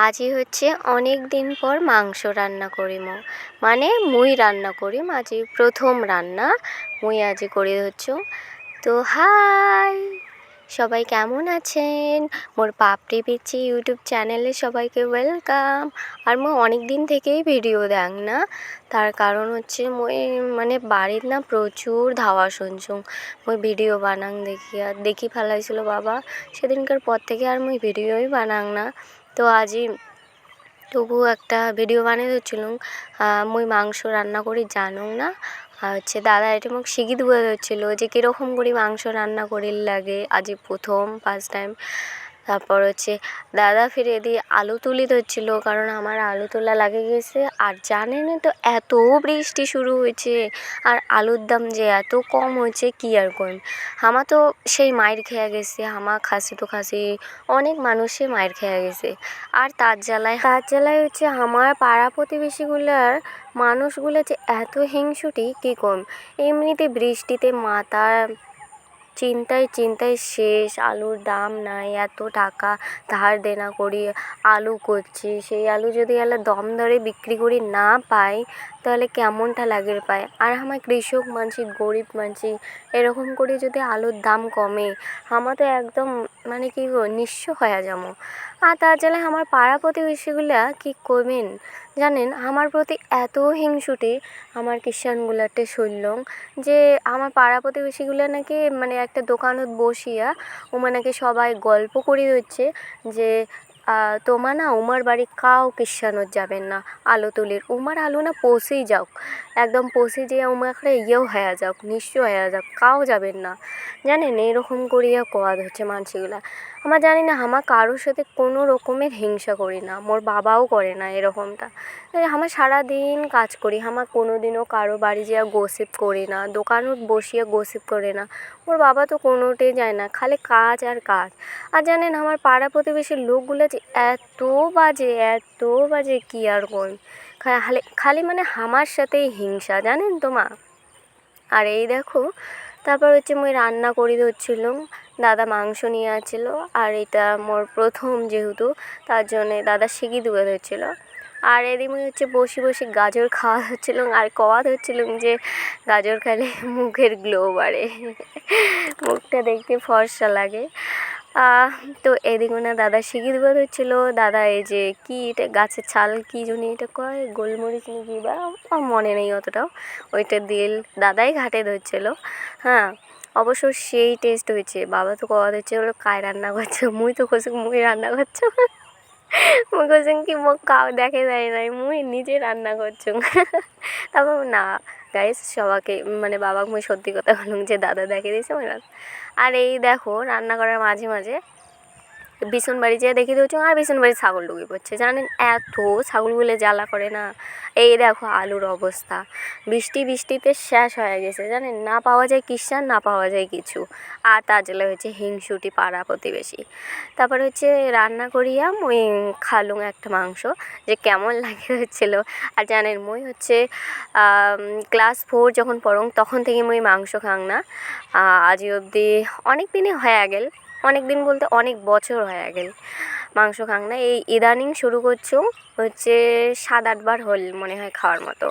আজি হচ্ছে অনেক দিন পর মাংস রান্না করিম, মানে মুই রান্না করিম আজি প্রথম রান্না মুই আজি করে হচ্ছু। তো হাই, সবাই কেমন আছেন? মোর পাপড়ি পিচ্ছি ইউটিউব চ্যানেলে সবাইকে ওয়েলকাম। আর মুই অনেক দিন থেকেই ভিডিও দেখ না, তার কারণ হচ্ছে মুই মানে বাড়ির না প্রচুর ধাওয়া শুনছুম মুই ভিডিও বানাং দেখি আর দেখি ফেলাইছিল বাবা। সেদিনকার পর থেকে আর মুই ভিডিওই বানাং না। তো আজি তবু একটা ভিডিও বানিয়ে দিচ্ছিলুম। মুই মাংস রান্না করি জানুং না, আর হচ্ছে দাদা এটা মোক শিখি দিয়ে দিচ্ছিল যে কীরকম করে মাংস রান্না করির লাগে, আজি প্রথম ফার্স্ট টাইম। তারপর হচ্ছে দাদা ফিরে দিয়ে আলু তুলি ধরছিল, কারণ আমার আলু তোলা লাগে গেছে। আর জানেনই তো এত বৃষ্টি শুরু হয়েছে আর আলুর দাম যে এত কম হয়েছে কি আর কইম। হামা তো সেই মাইর খেয়ে গেছে, হামা খাসি তো খাসি অনেক মানুষে মাইর খেয়ে গেছে। আর তার জ্বালায় হচ্ছে আমার পাড়া প্রতিবেশীগুলার মানুষগুলো যে এত হিংসুটি কী কম। এমনিতে বৃষ্টিতে মাথা চিন্তায় শেষ, আলুর দাম নাই, এত টাকা ধার দেনা করি আলু করছি, সেই আলু যদি এলা দম ধরে বিক্রি করি না পাই তাহলে কেমনটা লাগে পায়। আর আমার কৃষক মানসি, গরিব মানসি, এরকম করে যদি আলুর দাম কমে আমার তো একদম মানে কি গো নিঃস্ব হয়ে যাবো। আর তার জন্য আমার পাড়া প্রতিবেশীগুলা কি করবেন জানেন, আমার প্রতি এত হিংসুটে আমার কিষানগুলাতে শুনলাম যে আমার পাড়া প্রতিবেশীগুলো নাকি মানে একটা দোকানত বসিয়া নাকি সবাই গল্প করে হচ্ছে যে তোমার না উমার বাড়ি কাউ কিষানত যাবেন না আলু তুলির, উমার আলু না পচেই যাওক, একদম পচে যেয়ে উমাকে ইয়েও হয়ে যাওক, নিঃস্ব হয়ে যাওক, কাউ যাবেন না জানেন। এরকম করিয়া কোয়াদ হচ্ছে মানসিগুলা। আমার জানি না, আমার কারোর সাথে কোনো রকমের হিংসা করি না, মোর বাবাও করে না এরকমটা। আমার সারাদিন কাজ করি, আমার কোনো দিনও কারো বাড়ি যেয়ে গসিপ করি না, দোকানত বসিয়ে গসিপ করে না। ওর বাবা তো কোনোটাই যায় না, খালি কাজ আর কাজ। আর জানেন আমার পাড়া প্রতিবেশীর লোকগুলো যে এত বাজে কি আর কই। খালি মানে আমার সাথেই হিংসা জানেন তো মা। আর এই দেখো, তারপর হচ্ছে মুই রান্না করি ধরছিলাম, দাদা মাংস নিয়ে আসছিল। আর এটা মোর প্রথম যেহেতু, তার জন্যে দাদা শিখি দুয়ে ধরছিল। আর এদিকে হচ্ছে বসে গাজর খাওয়া হচ্ছিলাম আর কওয়া হচ্ছিলাম যে গাজর খেলে মুখের গ্লো বাড়ে, মুখটা দেখতে ফর্সা লাগে। তো এদিকে না দাদা শিখি দেওয়া হচ্ছিলো। দাদা এই যে কি এটা গাছের ছাল কি জন্য এটা কয় গোলমরিচ নিয়ে কি বা আমার মনে নেই অতটাও, ওইটা দিল দাদাই ঘাটে ধরছিল। হ্যাঁ, অবশ্য সেই টেস্ট হয়েছে। বাবা তো কওয়া হচ্ছে বলো কায় রান্না করছো, মুই তো কছি মুই রান্না করছো, মুই কইছেন কি মোক কাউ দেখে যায় নাই, মুই নিজে রান্না করছো। তারপর না গাইস সবাইকে মানে বাবাকে মুই সত্যি কথা বললাম যে দাদা দেখে দিয়েছে মুই। আর এই দেখো রান্না করার মাঝে মাঝে বিছুন বাড়ি যেয়ে দেখি দিয়েছ আর বিছুন বাড়ি ছাগল ঢুকে পড়ছে জানেন, এত ছাগলগুলো জ্বালা করে না। এই দেখো আলুর অবস্থা, বৃষ্টিতে শেষ হয়ে গেছে জানেন, না পাওয়া যায় কিষান, না পাওয়া যায় কিছু। আর তার জেলে হচ্ছে হিংসুটি পাড়া প্রতিবেশী। তারপর হচ্ছে রান্না করিয়া মুই খালুম একটা মাংস, যে কেমন লাগে হচ্ছিলো। আর জানেন মুই হচ্ছে ক্লাস 4 যখন পড়ং তখন থেকে মুই মাংস খাং না, আজ অবধি অনেক দিনই হয়ে গেল, অনেক দিন বলতে অনেক বছর হয়ে গেল মাংস খাং না। এই ইদানিং শুরু করছো হচ্ছে 7-8 বার হল মনে হয় খাওয়ার মতো,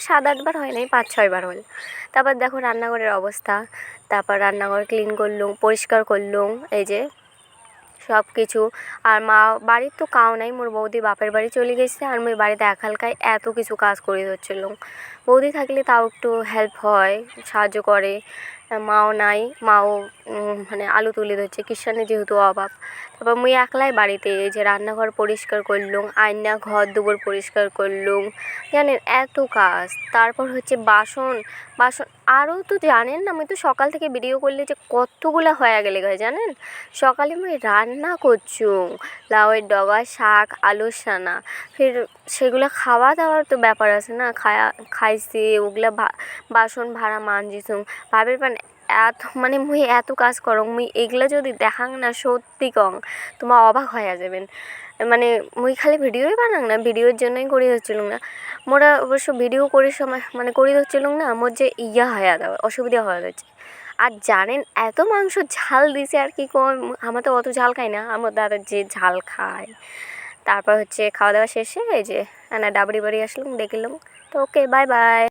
7-8 বার হয় নাই, 5-6 বার হল। তারপর দেখো রান্নাঘরের অবস্থা, তারপর রান্নাঘর ক্লিন করলুম, পরিষ্কার করলুম, এই যে সব কিছু। আর মা বাড়ির তো কাউ নাই, মোর বৌদি বাপের বাড়ি চলে গেছে আর মুই বাড়িতে একালকায় এত কিছু কাজ করে ধরছিলাম। বৌদি থাকলে তাও একটু হেল্প হয়, সাহায্য করে। মাও নাই, মাও মানে আলু তুলে ধরছে কিষানে যেহেতু অভাব। তারপর মুই একলাই বাড়িতে এই যে রান্নাঘর পরিষ্কার করলুম, আয়না ঘর দুপুর পরিষ্কার করলুম, জানেন এত কাজ। তারপর হচ্ছে বাসন আরও তো জানেন না, আমি তো সকাল থেকে ভিডিও করলে যে কতগুলো হয়ে গেলে হয় জানেন। সকালে মুই রান্না করছুম লাউয়ের ডগা, শাক, আলুর সানা, ফির সেগুলো খাওয়া দাওয়ার তো ব্যাপার আছে না, খাইছি ওগুলা বাসন ভাড়া মানজিছুম। ভাবের পান এত মানে মুই এত কাজ করং, মুই এগুলা যদি দেখাং না সত্যি কং তোমার অবাক হয়ে যাবেন। মানে মুই খালি ভিডিওই বানাং না, ভিডিওর জন্যই করি হচ্ছিলাম না। মোরা অবশ্য ভিডিও করার সময় মানে করি হচ্ছিলাম না, মোর যে হয়ে যাবে, অসুবিধা হয়ে যাচ্ছে। আর জানেন এত মাংস ঝাল দিছে আর কি কম, আমার তো অত ঝাল খাই না, আমার দাদা যে ঝাল খায়। তারপর হচ্ছে খাওয়া দাওয়া শেষে এই যে ডাবরি বাড়ি আসলাম, দেখলাম। তো ওকে, বাই বাই।